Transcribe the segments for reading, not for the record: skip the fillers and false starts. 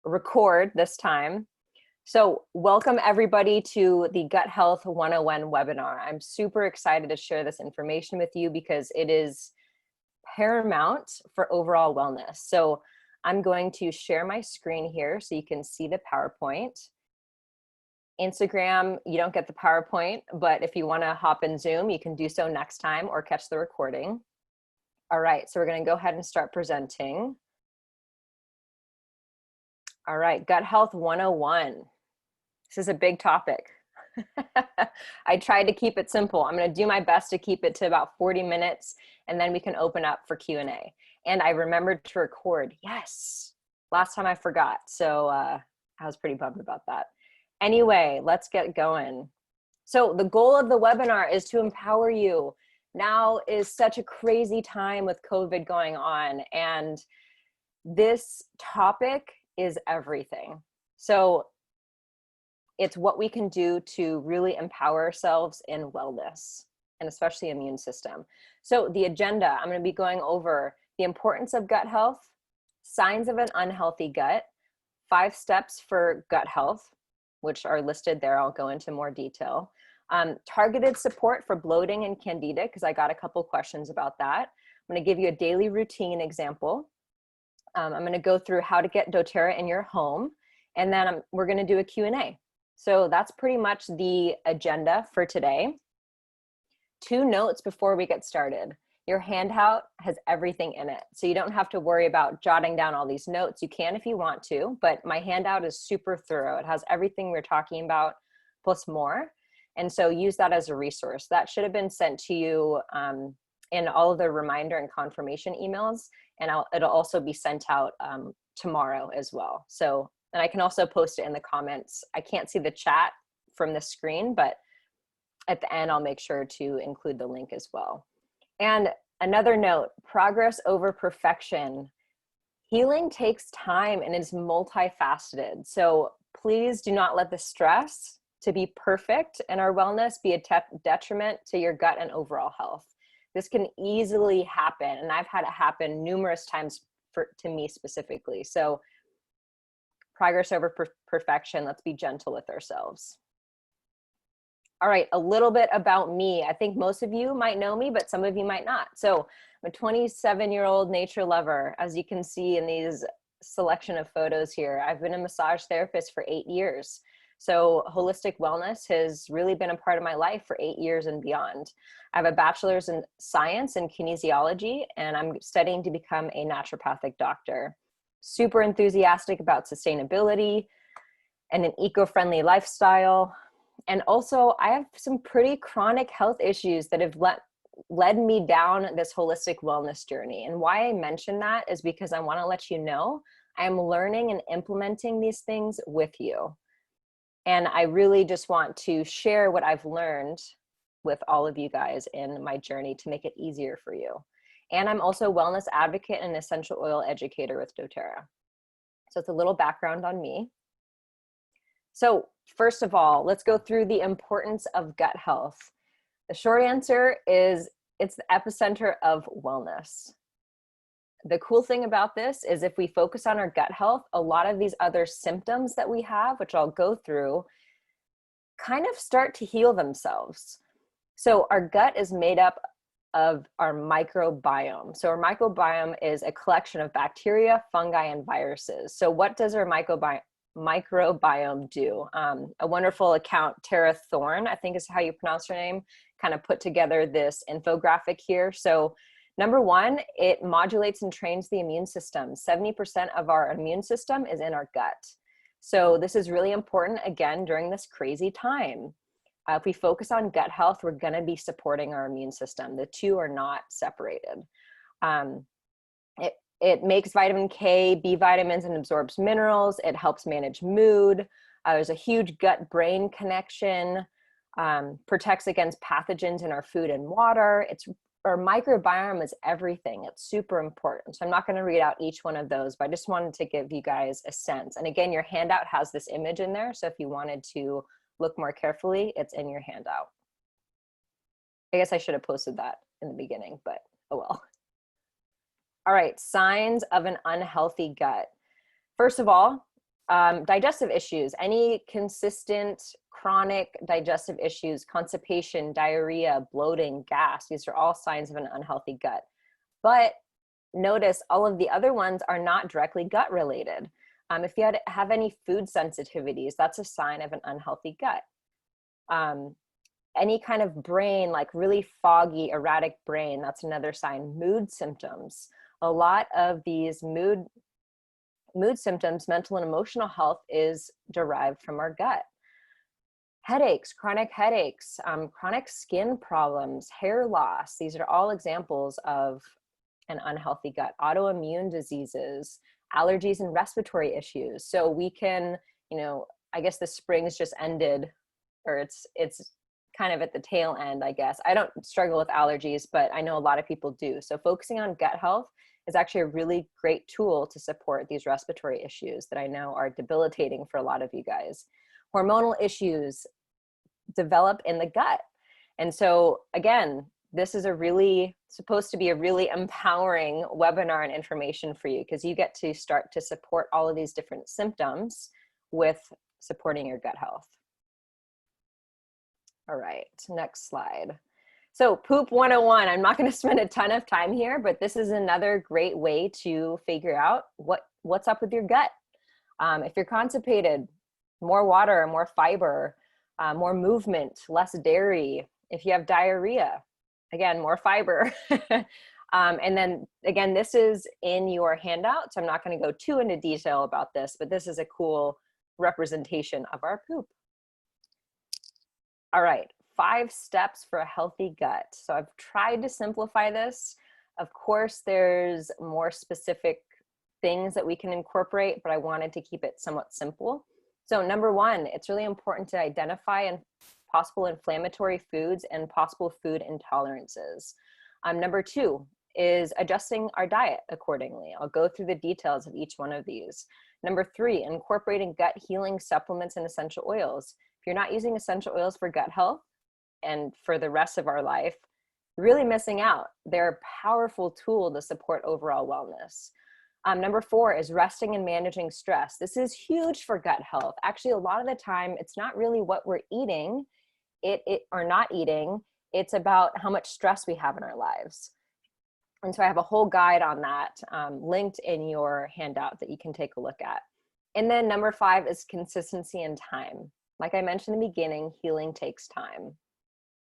record this time. So welcome everybody to the Gut Health 101 webinar. I'm super excited to share this information with you because it is paramount for overall wellness. So I'm going to share my screen here so you can see the PowerPoint. Instagram, you don't get the PowerPoint, but if you want to hop in Zoom, you can do so next time or catch the recording. All right, so we're going to go ahead and start presenting. All right, Gut Health 101. This is a big topic. I tried to keep it simple. I'm going to do my best to keep it to about 40 minutes, and then we can open up for Q&A. And I remembered to record. Yes, last time I forgot. So I was pretty bummed about that. Anyway, let's get going. So the goal of the webinar is to empower you. Now is such a crazy time with COVID going on, and this topic is everything. So it's what we can do to really empower ourselves in wellness, and especially immune system. So the agenda, I'm going to be going over the importance of gut health, signs of an unhealthy gut, 5 steps for gut health, which are listed there. I'll go into more detail. Targeted support for bloating and candida, because I got a couple questions about that. I'm going to give you a daily routine example. I'm going to go through how to get doTERRA in your home, and then we're going to do a Q&A. So that's pretty much the agenda for today. 2 notes before we get started. Your handout has everything in it, so you don't have to worry about jotting down all these notes. You can if you want to, but my handout is super thorough. It has everything we're talking about plus more, and so use that as a resource. That should have been sent to you in all of the reminder and confirmation emails, and it'll also be sent out tomorrow as well. So, and I can also post it in the comments. I can't see the chat from the screen, but at the end, I'll make sure to include the link as well. And another note, progress over perfection. Healing takes time and is multifaceted. So please do not let the stress to be perfect in our wellness be a detriment to your gut and overall health. This can easily happen, and I've had it happen numerous times to me specifically. So progress over perfection. Let's be gentle with ourselves. All right, a little bit about me. I think most of you might know me, but some of you might not. So I'm a 27-year-old nature lover, as you can see in these selection of photos here. I've been a massage therapist for 8 years. So holistic wellness has really been a part of my life for 8 years and beyond. I have a bachelor's in science and kinesiology, and I'm studying to become a naturopathic doctor. Super enthusiastic about sustainability and an eco-friendly lifestyle. And also I have some pretty chronic health issues that have led me down this holistic wellness journey. And why I mention that is because I want to let you know I'm learning and implementing these things with you. And I really just want to share what I've learned with all of you guys in my journey to make it easier for you. And I'm also a wellness advocate and essential oil educator with doTERRA. So it's a little background on me. So first of all, let's go through the importance of gut health. The short answer is it's the epicenter of wellness. The cool thing about this is if we focus on our gut health, a lot of these other symptoms that we have, which I'll go through, kind of start to heal themselves. So our gut is made up of our microbiome. So our microbiome is a collection of bacteria, fungi, and viruses. So what does our microbiome do? A wonderful account, Tara Thorne, I think is how you pronounce her name, kind of put together this infographic here. So number 1, it modulates and trains the immune system. 70% of our immune system is in our gut. So this is really important, again, during this crazy time. If we focus on gut health, we're going to be supporting our immune system. The two are not separated. It makes vitamin K, B vitamins, and absorbs minerals. It helps manage mood. There's a huge gut-brain connection. Protects against pathogens in our food and water. Our microbiome is everything. It's super important. So I'm not going to read out each one of those, but I just wanted to give you guys a sense. And again, your handout has this image in there. So if you wanted to look more carefully, it's in your handout. I guess I should have posted that in the beginning, but oh well. All right, signs of an unhealthy gut. First of all, Digestive issues, any consistent chronic digestive issues, constipation, diarrhea, bloating, gas, these are all signs of an unhealthy gut. But notice all of the other ones are not directly gut related. If you have any food sensitivities, that's a sign of an unhealthy gut. Any kind of brain, like really foggy, erratic brain, that's another sign. Mood symptoms. A lot of these mood symptoms, mental and emotional health, is derived from our gut. Headaches, chronic skin problems, hair loss, these are all examples of an unhealthy gut. Autoimmune diseases, allergies and respiratory issues. So we can, I guess the spring's just ended, or it's kind of at the tail end, I guess. I don't struggle with allergies, but I know a lot of people do. So focusing on gut health is actually a really great tool to support these respiratory issues that I know are debilitating for a lot of you guys. Hormonal issues develop in the gut. And so again, this is supposed to be a really empowering webinar and information for you, because you get to start to support all of these different symptoms with supporting your gut health. All right, next slide. So Poop 101, I'm not going to spend a ton of time here, but this is another great way to figure out what's up with your gut. If you're constipated, more water, more fiber, more movement, less dairy. If you have diarrhea, again, more fiber. And then again, this is in your handout, so I'm not going to go too into detail about this, but this is a cool representation of our poop. All right, 5 steps for a healthy gut. So I've tried to simplify this. Of course, there's more specific things that we can incorporate, but I wanted to keep it somewhat simple. So number 1, it's really important to identify possible inflammatory foods and possible food intolerances. Number 2 is adjusting our diet accordingly. I'll go through the details of each one of these. Number 3, incorporating gut healing supplements and essential oils. If you're not using essential oils for gut health and for the rest of our life, you're really missing out. They're a powerful tool to support overall wellness. Number 4 is resting and managing stress. This is huge for gut health. Actually, a lot of the time, it's not really what we're eating or not eating. It's about how much stress we have in our lives. And so I have a whole guide on that linked in your handout that you can take a look at. And then number 5 is consistency and time. Like I mentioned in the beginning, healing takes time.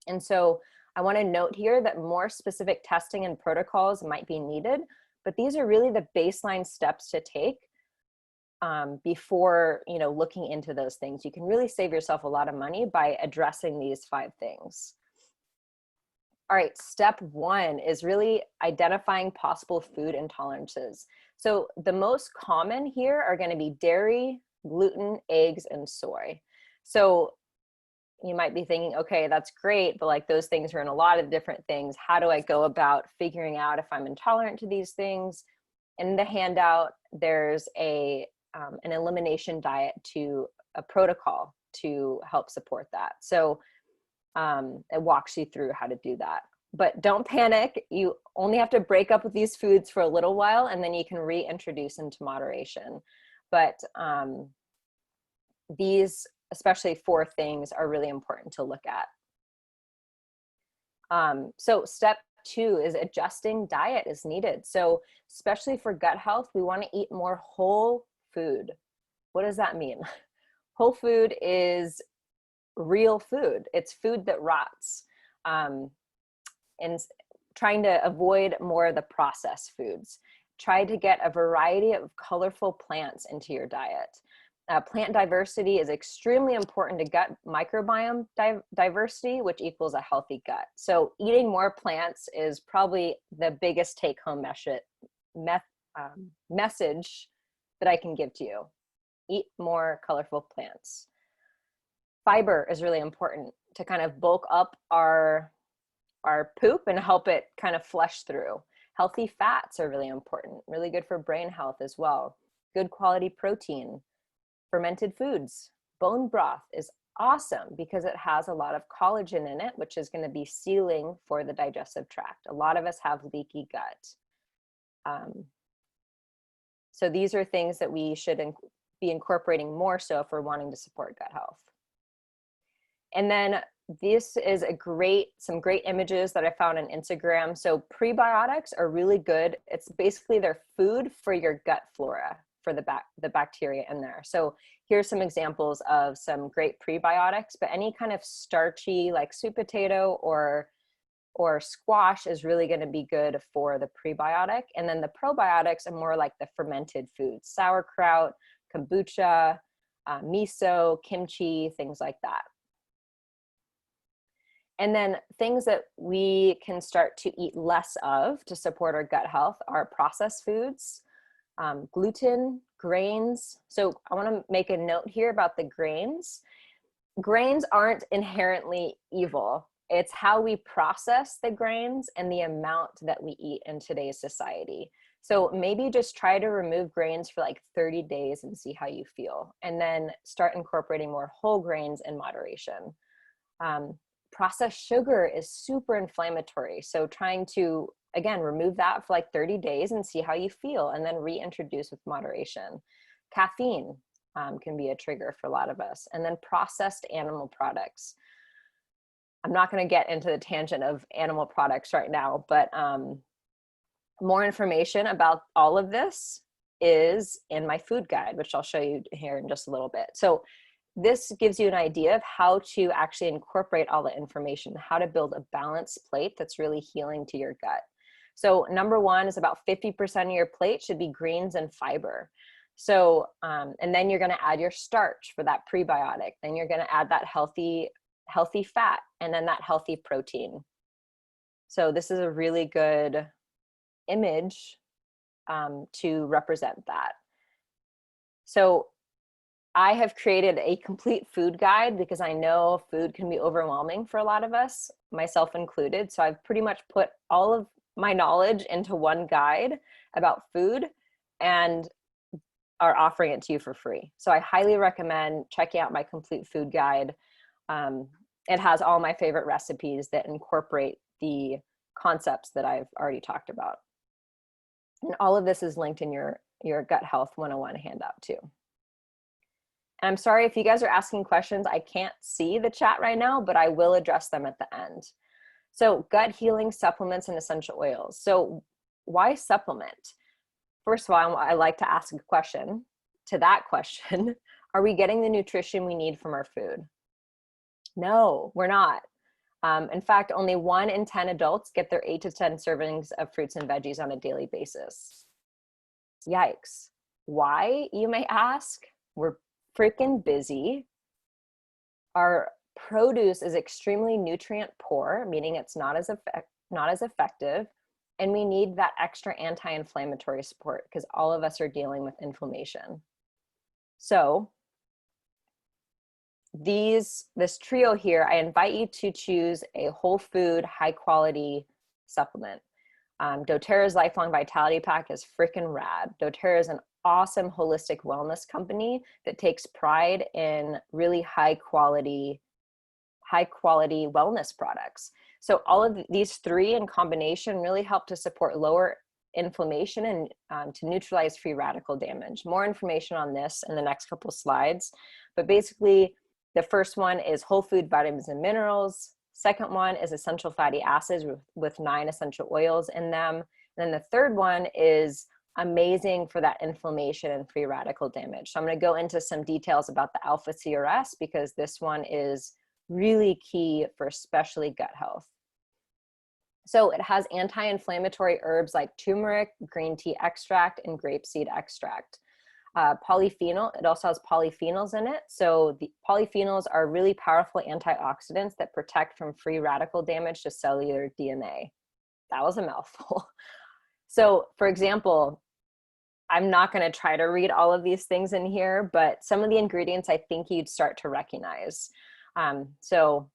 And so I want to note here that more specific testing and protocols might be needed, but these are really the baseline steps to take before looking into those things. You can really save yourself a lot of money by addressing these 5 things. All right, step 1 is really identifying possible food intolerances. So the most common here are going to be dairy, gluten, eggs, and soy. So you might be thinking, okay, that's great, but like those things are in a lot of different things. How do I go about figuring out if I'm intolerant to these things? In the handout, there's an elimination diet a protocol to help support that. So it walks you through how to do that. But don't panic. You only have to break up with these foods for a little while, and then you can reintroduce into moderation. But these, especially 4 things, are really important to look at. So step 2 is adjusting diet as needed. So especially for gut health, we want to eat more whole food. What does that mean? Whole food is real food. It's food that rots. And trying to avoid more of the processed foods. Try to get a variety of colorful plants into your diet. Plant diversity is extremely important to gut microbiome diversity, which equals a healthy gut. So eating more plants is probably the biggest take-home message that I can give to you. Eat more colorful plants. Fiber is really important to kind of bulk up our poop and help it kind of flush through. Healthy fats are really important, really good for brain health as well. Good quality protein. Fermented foods. Bone broth is awesome because it has a lot of collagen in it, which is going to be sealing for the digestive tract. A lot of us have leaky gut. So these are things that we should be incorporating more so if we're wanting to support gut health. And then this is some great images that I found on Instagram. So prebiotics are really good. It's basically their food for your gut flora, for the bacteria in there. So here's some examples of some great prebiotics, but any kind of starchy like sweet potato or squash is really going to be good for the prebiotic. And then the probiotics are more like the fermented foods, sauerkraut, kombucha, miso, kimchi, things like that. And then things that we can start to eat less of to support our gut health are processed foods, gluten, grains. So I want to make a note here about the grains. Grains aren't inherently evil. It's how we process the grains and the amount that we eat in today's society. So maybe just try to remove grains for like 30 days and see how you feel. And then start incorporating more whole grains in moderation. Processed sugar is super inflammatory. So trying to, again, remove that for like 30 days and see how you feel, and then reintroduce with moderation. Caffeine can be a trigger for a lot of us. And then processed animal products. I'm not going to get into the tangent of animal products right now, but more information about all of this is in my food guide, which I'll show you here in just a little bit. So this gives you an idea of how to actually incorporate all the information, how to build a balanced plate that's really healing to your gut. So number one is about 50% of your plate should be greens and fiber. So, and then you're going to add your starch for that prebiotic. Then you're going to add that healthy fat, and then that healthy protein. So this is a really good image to represent that. So I have created a complete food guide because I know food can be overwhelming for a lot of us, myself included. So I've pretty much put all of my knowledge into one guide about food and are offering it to you for free. So I highly recommend checking out my complete food guide. It has all my favorite recipes that incorporate the concepts that I've already talked about. And all of this is linked in your Gut Health 101 handout too. And I'm sorry if you guys are asking questions, I can't see the chat right now, but I will address them at the end. So gut healing supplements and essential oils. So why supplement? First of all, I like to ask a question to that question. Are we getting the nutrition we need from our food? No, we're not. In fact, only 1 in 10 adults get their 8 to 10 servings of fruits and veggies on a daily basis. Yikes. Why, you may ask? We're freaking busy. Our produce is extremely nutrient poor, meaning it's not as effective, and we need that extra anti-inflammatory support because all of us are dealing with inflammation. So this trio here, I invite you to choose a whole food, high quality supplement. doTERRA's Lifelong Vitality Pack is freaking rad. doTERRA is an awesome holistic wellness company that takes pride in really high quality wellness products. So all of these three in combination really help to support lower inflammation and to neutralize free radical damage. More information on this in the next couple slides, but basically the first one is whole food vitamins and minerals. Second one is essential fatty acids with 9 essential oils in them. And then the third one is amazing for that inflammation and free radical damage. So I'm going to go into some details about the alpha CRS because this one is really key for especially gut health. So it has anti-inflammatory herbs like turmeric, green tea extract, and grapeseed extract. Polyphenol, it also has polyphenols in it. So the polyphenols are really powerful antioxidants that protect from free radical damage to cellular DNA. That was a mouthful. So for example, I'm not going to try to read all of these things in here, but some of the ingredients I think you'd start to recognize. So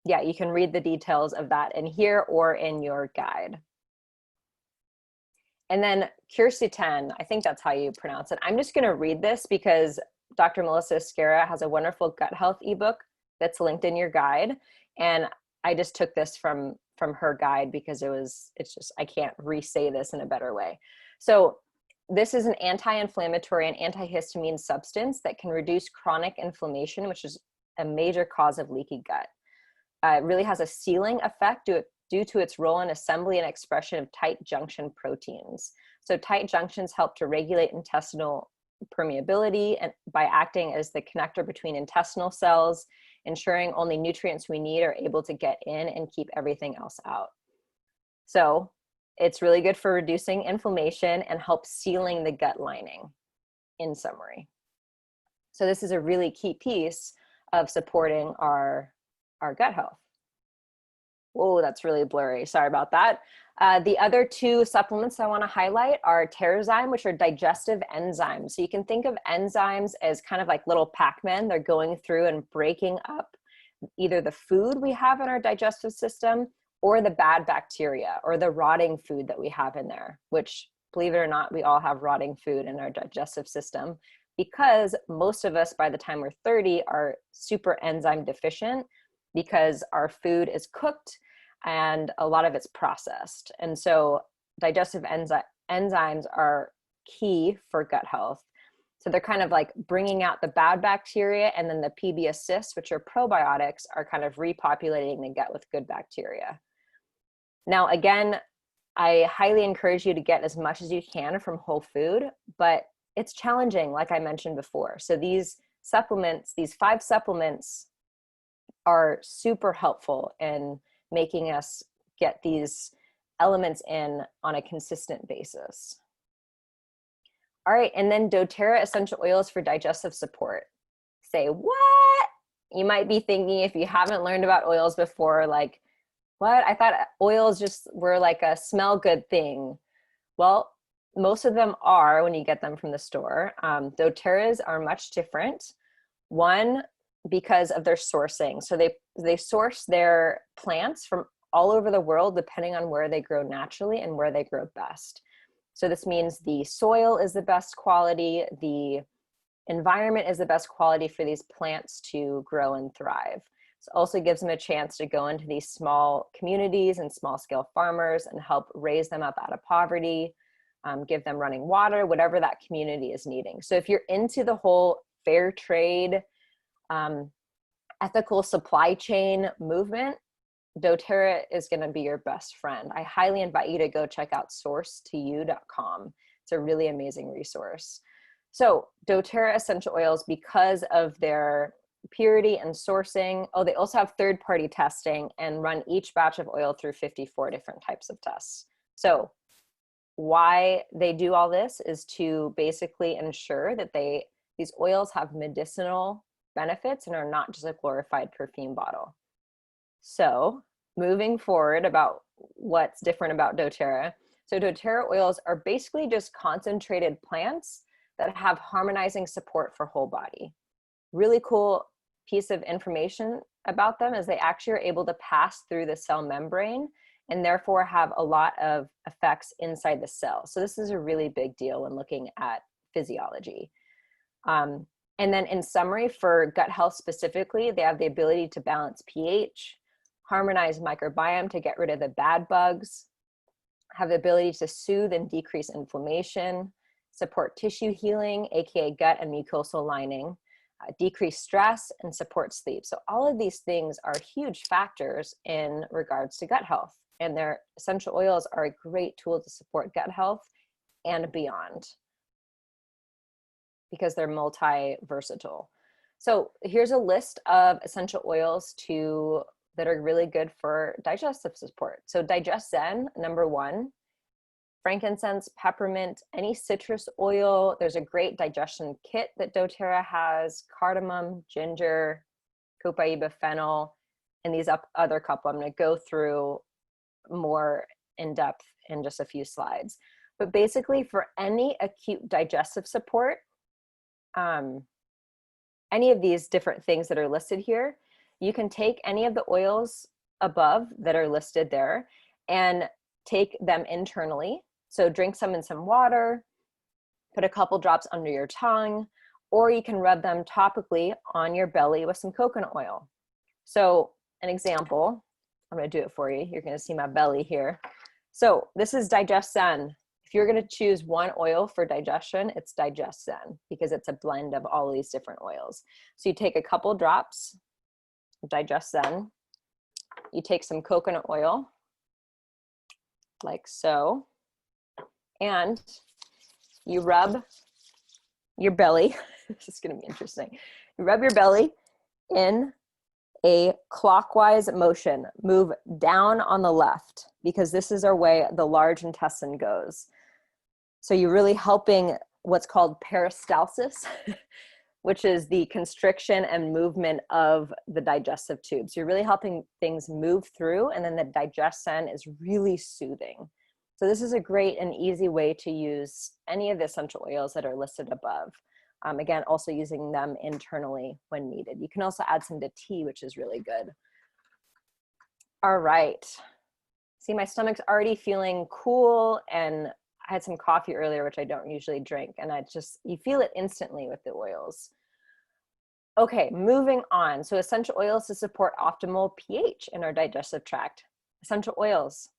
yeah, you can read the details of that in here or in your guide. And then quercetin, I think that's how you pronounce it. I'm just going to read this because Dr. Melissa Esquerra has a wonderful gut health ebook that's linked in your guide. And I just took this from her guide because it's just, I can't re-say this in a better way. So this is an anti-inflammatory and antihistamine substance that can reduce chronic inflammation, which is a major cause of leaky gut. It really has a sealing effect due to its role in assembly and expression of tight junction proteins. So tight junctions help to regulate intestinal permeability and by acting as the connector between intestinal cells, ensuring only nutrients we need are able to get in and keep everything else out. So it's really good for reducing inflammation and helps sealing the gut lining, in summary. So this is a really key piece of supporting our gut health. Whoa, that's really blurry. Sorry about that. The other two supplements I want to highlight are Terrazyme, which are digestive enzymes. So you can think of enzymes as kind of like little Pac-Man. They're going through and breaking up either the food we have in our digestive system or the bad bacteria or the rotting food that we have in there, which, believe it or not, we all have rotting food in our digestive system because most of us by the time we're 30 are super enzyme deficient because our food is cooked and a lot of it's processed. And so digestive enzymes are key for gut health. So they're kind of like bringing out the bad bacteria, and then the PB assists, which are probiotics, are kind of repopulating the gut with good bacteria. Now, again, I highly encourage you to get as much as you can from whole food, but it's challenging, like I mentioned before. So these supplements, these 5 supplements, are super helpful in making us get these elements in on a consistent basis. All right, and then doTERRA essential oils for digestive support. Say, what? You might be thinking, if you haven't learned about oils before, like, what? I thought oils just were like a smell good thing. Well, most of them are when you get them from the store. doTERRAs are much different. One, because of their sourcing. So they source their plants from all over the world, depending on where they grow naturally and where they grow best. So this means the soil is the best quality, the environment is the best quality for these plants to grow and thrive. It also gives them a chance to go into these small communities and small scale farmers and help raise them up out of poverty, give them running water, whatever that community is needing. So if you're into the whole fair trade, ethical supply chain movement, doTERRA is going to be your best friend. I highly invite you to go check out sourcetoyou.com. It's a really amazing resource. So doTERRA essential oils, because of their purity and sourcing, they also have third-party testing and run each batch of oil through 54 different types of tests. So why they do all this is to basically ensure that these oils have medicinal benefits and are not just a glorified perfume bottle. So moving forward about what's different about doTERRA. So doTERRA oils are basically just concentrated plants that have harmonizing support for whole body. Really cool piece of information about them is they actually are able to pass through the cell membrane and therefore have a lot of effects inside the cell. So this is a really big deal when looking at physiology. And then in summary, for gut health specifically, they have the ability to balance pH, harmonize microbiome to get rid of the bad bugs, have the ability to soothe and decrease inflammation, support tissue healing, aka gut and mucosal lining, decrease stress, and support sleep. So all of these things are huge factors in regards to gut health, and their essential oils are a great tool to support gut health and beyond, because they're multi-versatile. So here's a list of essential oils that are really good for digestive support. So Digest Zen, number 1, frankincense, peppermint, any citrus oil. There's a great digestion kit that doTERRA has, cardamom, ginger, copaiba, fennel, and these other couple I'm gonna go through more in depth in just a few slides. But basically for any acute digestive support, any of these different things that are listed here, you can take any of the oils above that are listed there and take them internally. So drink some in some water, put a couple drops under your tongue, or you can rub them topically on your belly with some coconut oil. So an example, I'm gonna do it for you. You're gonna see my belly here. So this is Digest Zen. If you're going to choose one oil for digestion, it's Digest Zen, because it's a blend of all these different oils. So you take a couple drops of Digest Zen, you take some coconut oil, like so, and you rub your belly. This is going to be interesting. You rub your belly in a clockwise motion. Move down on the left, because this is our way the large intestine goes. So you're really helping what's called peristalsis, which is the constriction and movement of the digestive tubes. You're really helping things move through, and then the Digest-Zen is really soothing. So this is a great and easy way to use any of the essential oils that are listed above. Again, also using them internally when needed. You can also add some to tea, which is really good. All right. See, my stomach's already feeling cool, and I had some coffee earlier, which I don't usually drink, and you feel it instantly with the oils. Okay, moving on. So essential oils to support optimal pH in our digestive tract. Essential oils,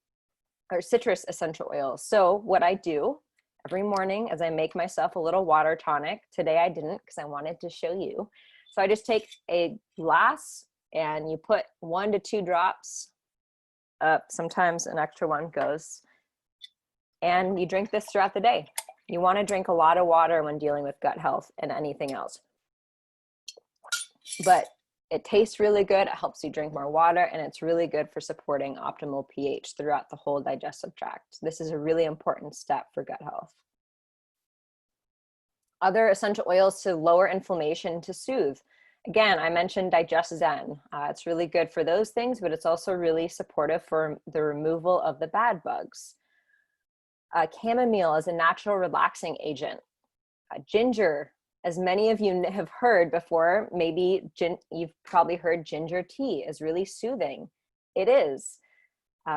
or citrus essential oils. So what I do every morning as I make myself a little water tonic, today I didn't because I wanted to show you. So I just take a glass and you put 1 to 2 drops up, sometimes an extra one goes, and you drink this throughout the day. You want to drink a lot of water when dealing with gut health and anything else. But it tastes really good, it helps you drink more water, and it's really good for supporting optimal pH throughout the whole digestive tract. This is a really important step for gut health. Other essential oils to lower inflammation, to soothe. Again, I mentioned Digest Zen. It's really good for those things, but it's also really supportive for the removal of the bad bugs. Chamomile is a natural relaxing agent. Ginger, as many of you have heard before, maybe you've probably heard ginger tea is really soothing. It is.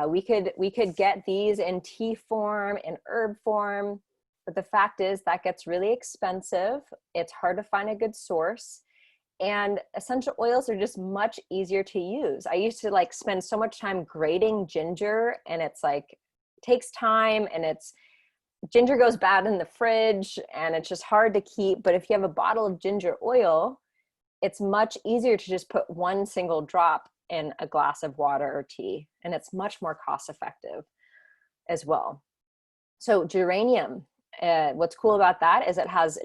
We could get these in tea form, in herb form, but the fact is that gets really expensive. It's hard to find a good source, and essential oils are just much easier to use. I used to spend so much time grating ginger, and it's takes time, and ginger goes bad in the fridge, and it's just hard to keep. But if you have a bottle of ginger oil, it's much easier to just put 1 single drop in a glass of water or tea, and it's much more cost effective as well. So geranium, what's cool about that is it has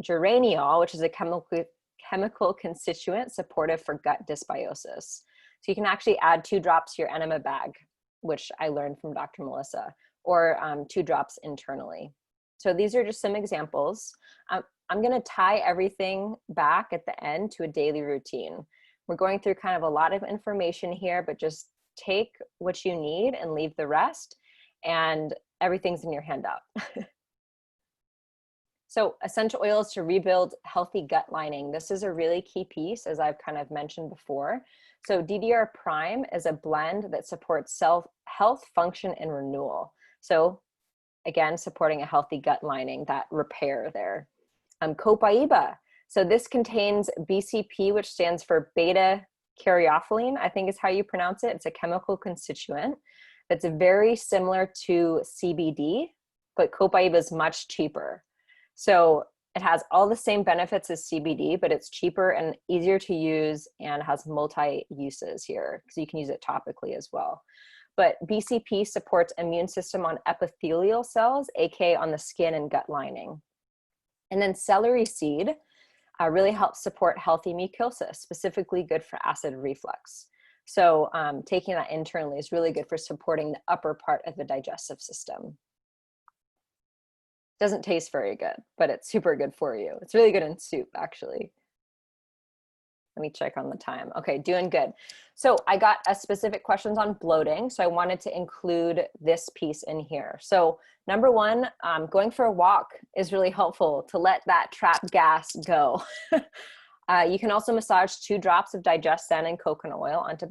geraniol, which is a chemical constituent supportive for gut dysbiosis. So you can actually add 2 drops to your enema bag, which I learned from Dr. Melissa, or 2 drops internally. So these are just some examples. I'm going to tie everything back at the end to a daily routine. We're going through kind of a lot of information here, but just take what you need and leave the rest, and everything's in your handout. So essential oils to rebuild healthy gut lining. This is a really key piece, as I've kind of mentioned before. So DDR Prime is a blend that supports health, function, and renewal. So again, supporting a healthy gut lining, that repair there. Copaiba. So this contains BCP, which stands for beta caryophyllene, I think is how you pronounce it. It's a chemical constituent that's very similar to CBD, but Copaiba is much cheaper. So it has all the same benefits as CBD, but it's cheaper and easier to use, and has multi-uses here, because you can use it topically as well. But BCP supports immune system on epithelial cells, aka on the skin and gut lining. And then celery seed really helps support healthy mucosa, specifically good for acid reflux. So taking that internally is really good for supporting the upper part of the digestive system. Doesn't taste very good, but it's super good for you. It's really good in soup, actually. Let me check on the time. Okay, doing good. So I got a specific questions on bloating, so I wanted to include this piece in here. So number 1, going for a walk is really helpful to let that trapped gas go. You can also massage 2 drops of Digest Zen and coconut oil onto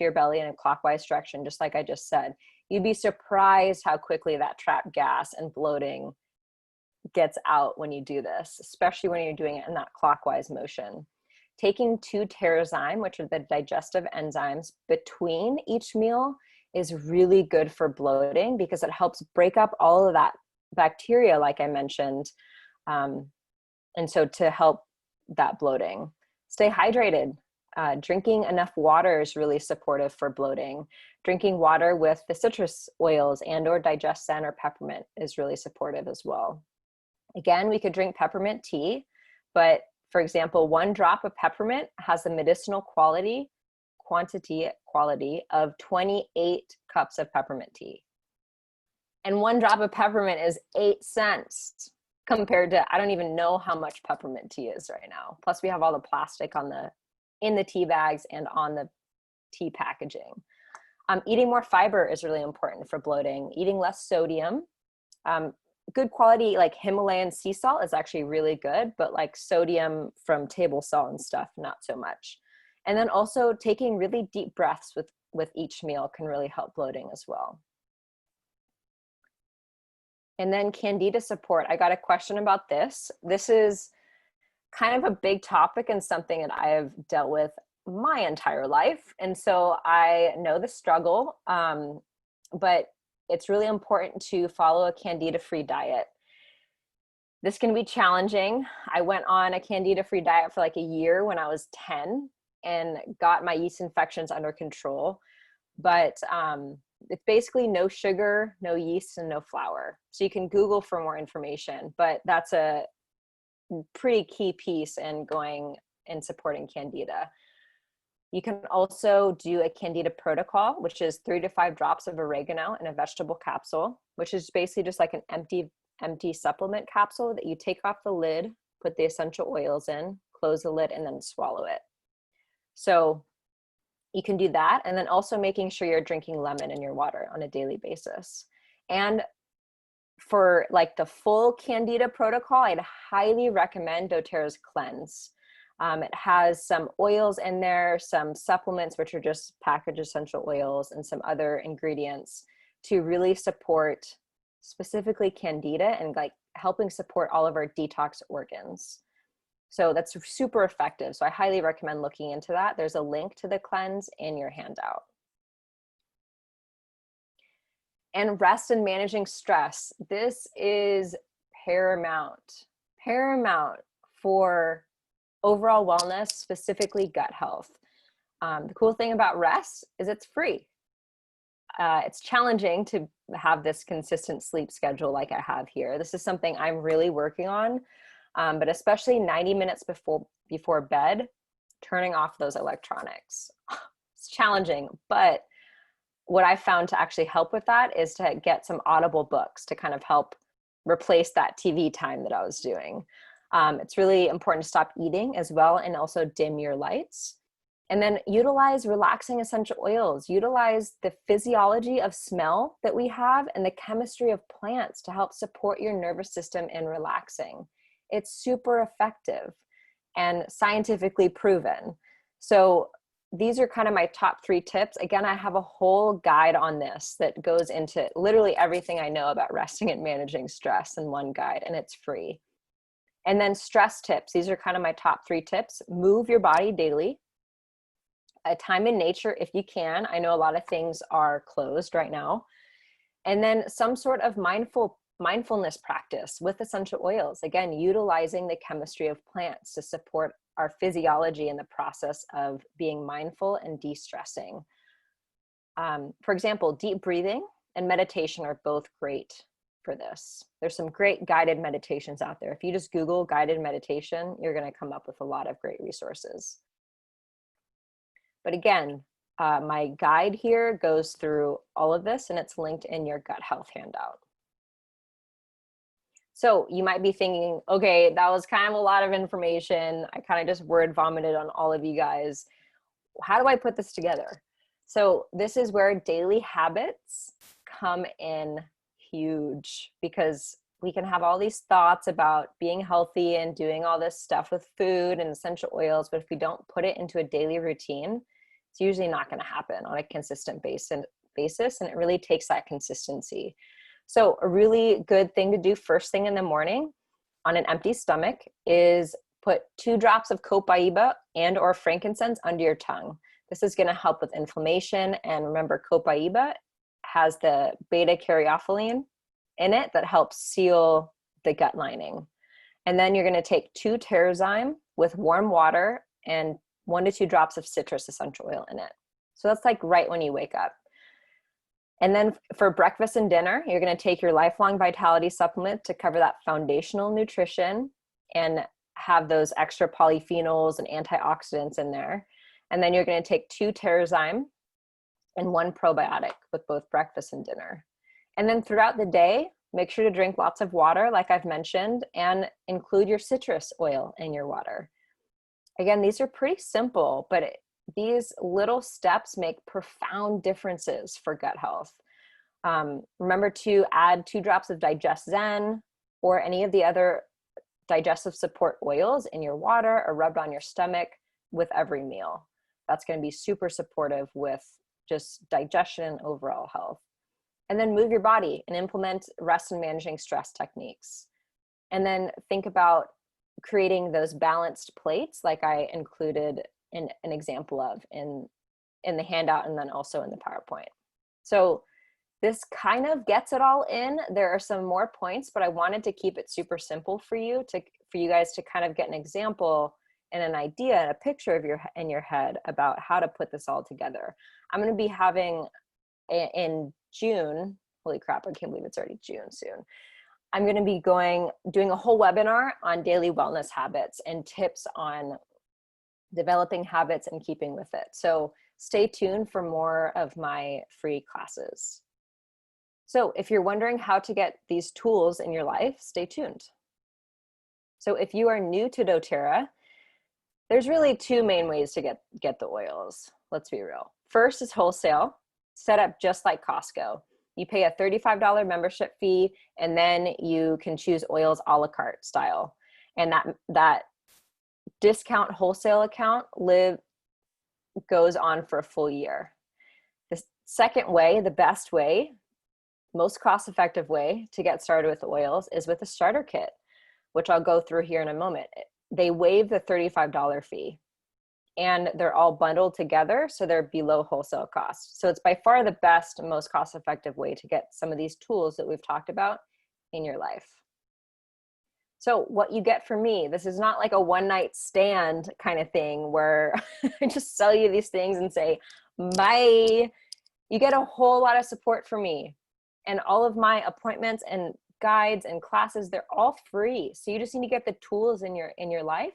your belly in a clockwise direction, just like I just said. You'd be surprised how quickly that trapped gas and bloating gets out when you do this, especially when you're doing it in that clockwise motion. Taking 2 TerraZyme, which are the digestive enzymes, between each meal is really good for bloating because it helps break up all of that bacteria, like I mentioned. And so to help that bloating, stay hydrated. Drinking enough water is really supportive for bloating. Drinking water with the citrus oils and or digestin or peppermint is really supportive as well. Again, we could drink peppermint tea, but for example, 1 drop of peppermint has the medicinal quality of 28 cups of peppermint tea. And 1 drop of peppermint is 8 cents compared to, I don't even know how much peppermint tea is right now. Plus we have all the plastic in the tea bags and on the tea packaging. Eating more fiber is really important for bloating. Eating less sodium. Good quality like Himalayan sea salt is actually really good, but like sodium from table salt and stuff, not so much. And then also taking really deep breaths with each meal can really help bloating as well. And then candida support. I got a question about this. This is kind of a big topic and something that I have dealt with my entire life. And so I know the struggle, but it's really important to follow a candida-free diet. This can be challenging. I went on a candida-free diet for like a year when I was 10 and got my yeast infections under control. But it's basically no sugar, no yeast, and no flour. So you can Google for more information, but that's a pretty key piece in going and supporting candida. You can also do a candida protocol, which is 3 to 5 drops of oregano in a vegetable capsule, which is basically just like an empty supplement capsule that you take off the lid, put the essential oils in, close the lid, and then swallow it. So you can do that. And then also making sure you're drinking lemon in your water on a daily basis. And for like the full candida protocol, I'd highly recommend doTERRA's cleanse. It has some oils in there, some supplements, which are just packaged essential oils, and some other ingredients to really support specifically candida and like helping support all of our detox organs. So that's super effective. So I highly recommend looking into that. There's a link to the cleanse in your handout. And rest and managing stress. This is paramount for overall wellness, specifically gut health. The cool thing about rest is it's free. It's challenging to have this consistent sleep schedule like I have here. This is something I'm really working on, but especially 90 minutes before bed, turning off those electronics. It's challenging, but what I found to actually help with that is to get some audible books to kind of help replace that TV time that I was doing. It's really important to stop eating as well and also dim your lights. And then utilize relaxing essential oils. Utilize the physiology of smell that we have and the chemistry of plants to help support your nervous system in relaxing. It's super effective and scientifically proven. So these are kind of my top 3 tips. Again, I have a whole guide on this that goes into literally everything I know about resting and managing stress in one guide, and it's free. And then stress tips. These are kind of my top 3 tips. Move your body daily. A time in nature if you can. I know a lot of things are closed right now. And then some sort of mindfulness practice with essential oils. Again, utilizing the chemistry of plants to support our physiology in the process of being mindful and de-stressing. For example, deep breathing and meditation are both great for this. There's some great guided meditations out there. If you just Google guided meditation, you're going to come up with a lot of great resources. But again, my guide here goes through all of this and it's linked in your gut health handout. So you might be thinking, okay, that was kind of a lot of information. I kind of just word vomited on all of you guys. How do I put this together? So this is where daily habits come in huge, because we can have all these thoughts about being healthy and doing all this stuff with food and essential oils, but if we don't put it into a daily routine, it's usually not going to happen on a consistent basis, and it really takes that consistency. So a really good thing to do first thing in the morning on an empty stomach is put 2 drops of copaiba and or frankincense under your tongue. This is going to help with inflammation, and remember, copaiba has the beta caryophyllene in it that helps seal the gut lining. And then you're going to take 2 Terrazyme with warm water and 1 to 2 drops of citrus essential oil in it. So that's like right when you wake up. And then for breakfast and dinner, you're going to take your lifelong vitality supplement to cover that foundational nutrition and have those extra polyphenols and antioxidants in there. And then you're going to take 2 Terrazyme and 1 probiotic with both breakfast and dinner. And then throughout the day, make sure to drink lots of water, like I've mentioned, and include your citrus oil in your water. Again, these are pretty simple, but these little steps make profound differences for gut health. Remember to add 2 drops of Digest Zen or any of the other digestive support oils in your water or rubbed on your stomach with every meal. That's going to be super supportive with just digestion and overall health. And then move your body and implement rest and managing stress techniques. And then think about creating those balanced plates like I included in an example of in the handout and then also in the PowerPoint. So this kind of gets it all in. There are some more points, but I wanted to keep it super simple for you guys to kind of get an example and an idea and a picture of in your head about how to put this all together. I'm going to be having in June, holy crap, I can't believe it's already June soon. I'm going to be doing a whole webinar on daily wellness habits and tips on developing habits and keeping with it. So stay tuned for more of my free classes. So if you're wondering how to get these tools in your life, stay tuned. So if you are new to doTERRA, there's really 2 main ways to get the oils. Let's be real. First is wholesale, set up just like Costco. You pay a $35 membership fee, and then you can choose oils a la carte style. And that discount wholesale account goes on for a full year. The second way, the best way, most cost-effective way to get started with oils is with a starter kit, which I'll go through here in a moment. They waive the $35 fee and they're all bundled together, so they're below wholesale cost. So it's by far the best and most cost-effective way to get some of these tools that we've talked about in your life. So what you get from me, this is not like a one-night stand kind of thing where I just sell you these things and say, bye. You get a whole lot of support from me. And all of my appointments and guides and classes, they're all free. So you just need to get the tools in your life,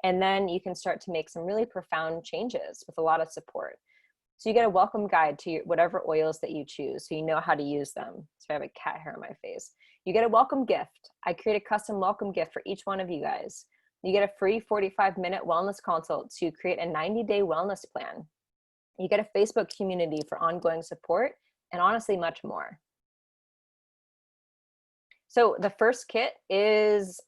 and then you can start to make some really profound changes with a lot of support. So you get a welcome guide to whatever oils that you choose, so you know how to use them. So I have a cat hair on my face. You get a welcome gift. I create a custom welcome gift for each one of you guys. You get a free 45-minute wellness consult to create a 90-day wellness plan. You get a Facebook community for ongoing support, and honestly, much more. So the first kit is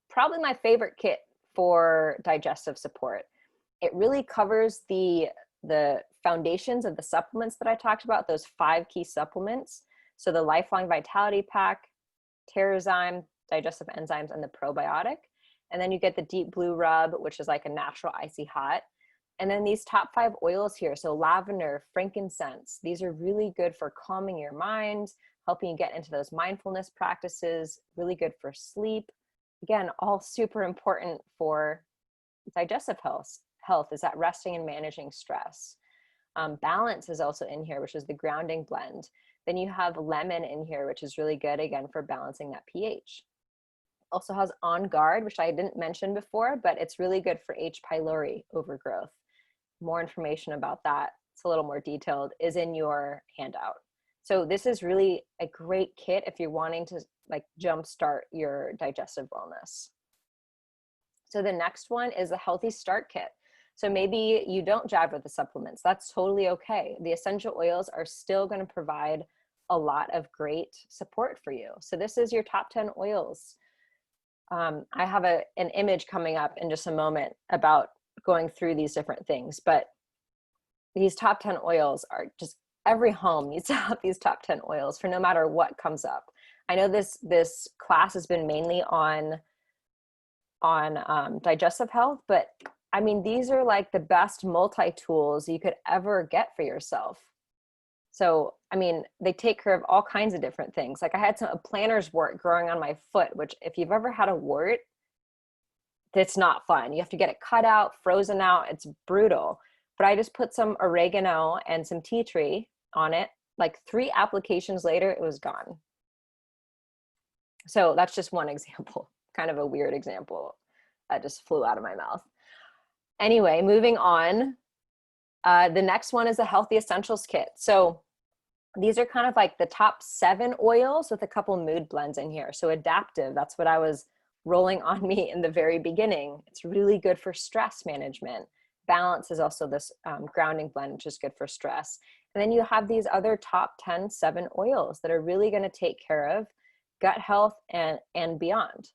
probably my favorite kit for digestive support. It really covers the foundations of the supplements that I talked about, those 5 key supplements. So the Lifelong Vitality Pack, Terrazyme, digestive enzymes, and the probiotic. And then you get the Deep Blue Rub, which is like a natural icy hot. And then these top 5 oils here. So lavender, frankincense, these are really good for calming your mind, helping you get into those mindfulness practices, really good for sleep. Again, all super important for digestive health is that resting and managing stress. Balance is also in here, which is the grounding blend. Then you have lemon in here, which is really good, again, for balancing that pH. Also has On Guard, which I didn't mention before, but it's really good for H. pylori overgrowth. More information about that, it's a little more detailed, is in your handout. So this is really a great kit if you're wanting to like jumpstart your digestive wellness. So the next one is a Healthy Start Kit. So maybe you don't jive with the supplements. That's totally okay. The essential oils are still going to provide a lot of great support for you. So this is your top 10 oils. I have an image coming up in just a moment about going through these different things, but these top 10 oils are just, every home needs to have these top 10 oils for no matter what comes up. I know this class has been mainly on digestive health, but I mean, these are like the best multi-tools you could ever get for yourself. So, I mean, they take care of all kinds of different things. Like I had a plantar's wart growing on my foot, which if you've ever had a wart, it's not fun. You have to get it cut out, frozen out. It's brutal. But I just put some oregano and some tea tree on it. Like 3 applications later, it was gone. So that's just one example, kind of a weird example that just flew out of my mouth. Anyway, moving on. The next one is a Healthy Essentials Kit. So these are kind of like the top 7 oils with a couple mood blends in here. So adaptive, that's what I was rolling on me in the very beginning. It's really good for stress management. Balance is also this grounding blend, which is good for stress. And then you have these other top 7 oils that are really going to take care of gut health and beyond.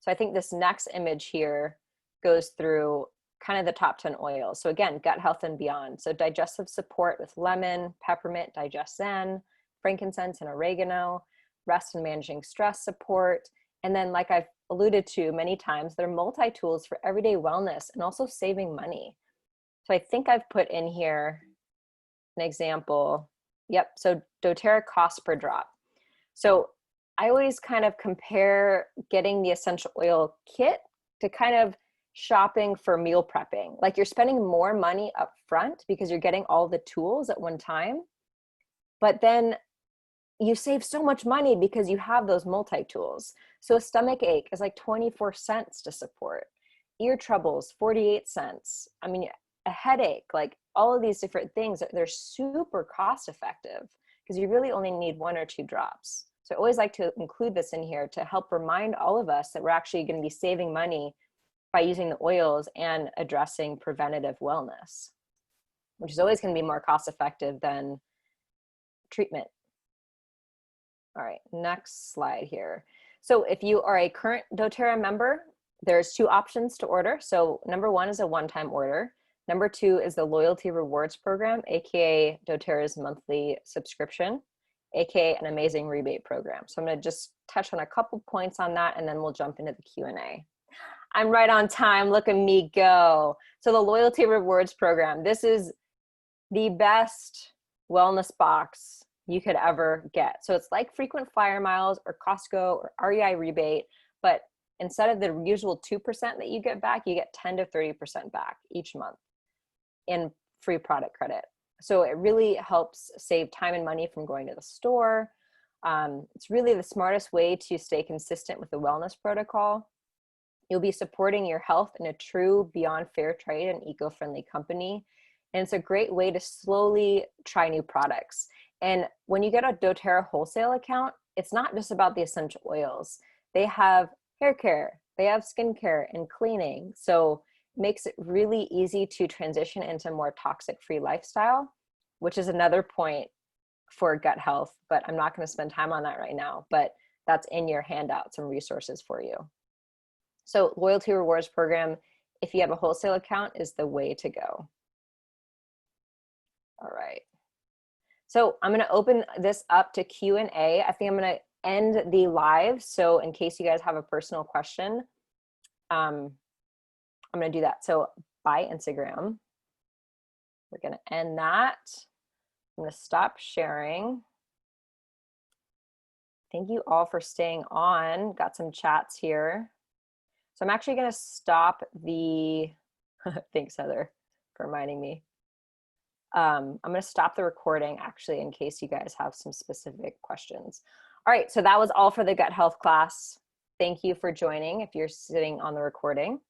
So I think this next image here goes through kind of the top 10 oils. So again, gut health and beyond. So digestive support with lemon, peppermint, DigestZen, frankincense, and oregano, rest and managing stress support. And then like I've alluded to many times, they're multi-tools for everyday wellness and also saving money. So I think I've put in here an example. Yep, so doTERRA cost per drop. So I always kind of compare getting the essential oil kit to kind of shopping for meal prepping. Like you're spending more money up front because you're getting all the tools at one time, but then you save so much money because you have those multi-tools. So a stomach ache is like 24 cents to support. Ear troubles, 48 cents. I mean, a headache, like all of these different things, they're super cost effective because you really only need 1 or 2 drops. So I always like to include this in here to help remind all of us that we're actually going to be saving money by using the oils and addressing preventative wellness, which is always going to be more cost effective than treatment. All right, next slide here. So if you are a current doTERRA member, there's 2 options to order. So number 1 is a one-time order. Number 2 is the loyalty rewards program, AKA doTERRA's monthly subscription, AKA an amazing rebate program. So I'm going to just touch on a couple points on that, and then we'll jump into the Q&A. I'm right on time. Look at me go. So the loyalty rewards program, this is the best wellness box you could ever get. So it's like frequent flyer miles or Costco or REI rebate, but instead of the usual 2% that you get back, you get 10 to 30% back each month in free product credit. So it really helps save time and money from going to the store. It's really the smartest way to stay consistent with the wellness protocol. You'll be supporting your health in a true beyond fair trade and eco-friendly company. And it's a great way to slowly try new products. And when you get a doTERRA wholesale account, it's not just about the essential oils. They have hair care, they have skincare and cleaning. So it makes it really easy to transition into a more toxic-free lifestyle, which is another point for gut health, but I'm not going to spend time on that right now, but that's in your handout, some resources for you. So loyalty rewards program, if you have a wholesale account, is the way to go. All right. So I'm going to open this up to Q&A. I think I'm going to end the live. So in case you guys have a personal question, I'm going to do that. So bye, Instagram. We're going to end that. I'm going to stop sharing. Thank you all for staying on. Got some chats here. So I'm actually going to stop the, thanks Heather for reminding me. I'm going to stop the recording actually in case you guys have some specific questions. All right, so that was all for the gut health class. Thank you for joining if you're sitting on the recording.